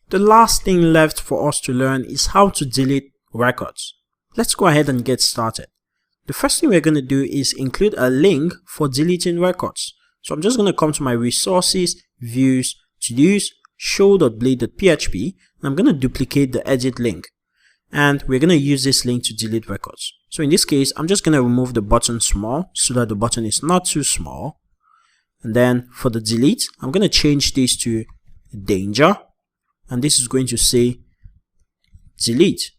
The last thing left for us to learn is how to delete records. Let's go ahead and get started. The first thing we're going to do is include a link for deleting records. So I'm just going to come to my resources, views, to-dos, show.blade.php, and I'm going to duplicate the edit link. And we're going to use this link to delete records. So in this case, I'm just going to remove the button small so that the button is not too small. And then for the delete, I'm going to change this to danger. And this is going to say delete.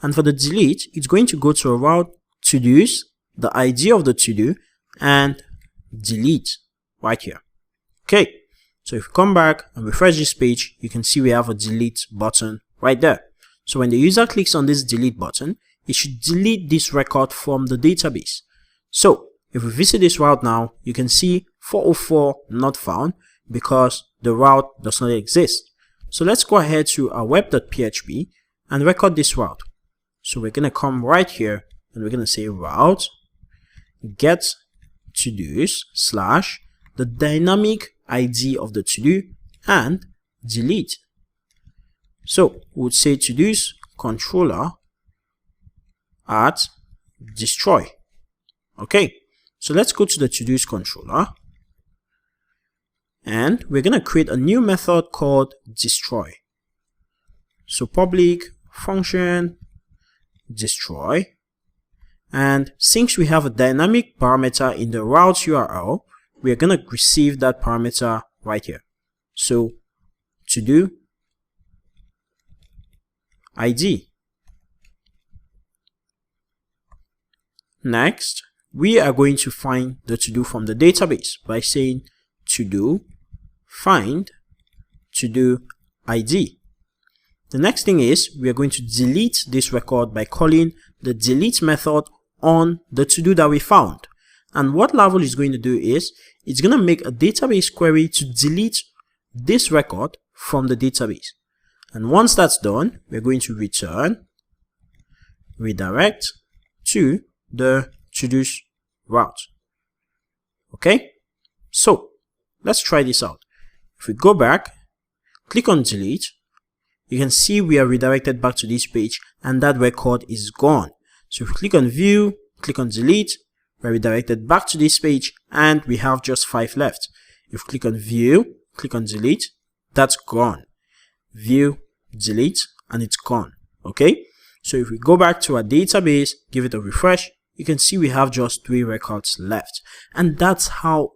And for the delete, it's going to go to a route to-dos, the ID of the to-do, and delete right here. Okay, so if you come back and refresh this page, you can see we have a delete button right there. So when the user clicks on this delete button, it should delete this record from the database. So if we visit this route now, you can see 404 not found because the route does not exist. So let's go ahead to our web.php and record this route. So we're going to come right here and we're going to say route get to-dos slash the dynamic ID of the to-do and delete. So we would say to-dos controller at destroy. Okay, so let's go to the to-dos controller and we're going to create a new method called destroy. So public function destroy, and since we have a dynamic parameter in the route URL, we are going to receive that parameter right here. So to do ID. Next, we are going to find the to do from the database by saying to do find to do ID. The next thing is we are going to delete this record by calling the delete method on the to-do that we found. And what Laravel is going to do is it's going to make a database query to delete this record from the database. And once that's done, we're going to return redirect to the to-dos route. Okay, so let's try this out. If we go back, click on delete, you can see we are redirected back to this page and that record is gone. So if we click on view, click on delete, we're redirected back to this page and we have just 5 left. If we click on view, click on delete, that's gone. View, delete, and it's gone. Okay, so if we go back to our database, give it a refresh, you can see we have just 3 records left. And that's how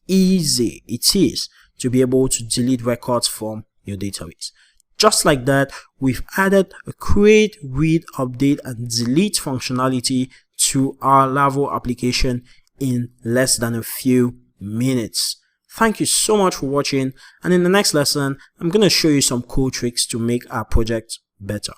easy it is to be able to delete records from your database. Just like that, we've added a create, read, update, and delete functionality to our Laravel application in less than a few minutes. Thank you so much for watching, and in the next lesson, I'm going to show you some cool tricks to make our project better.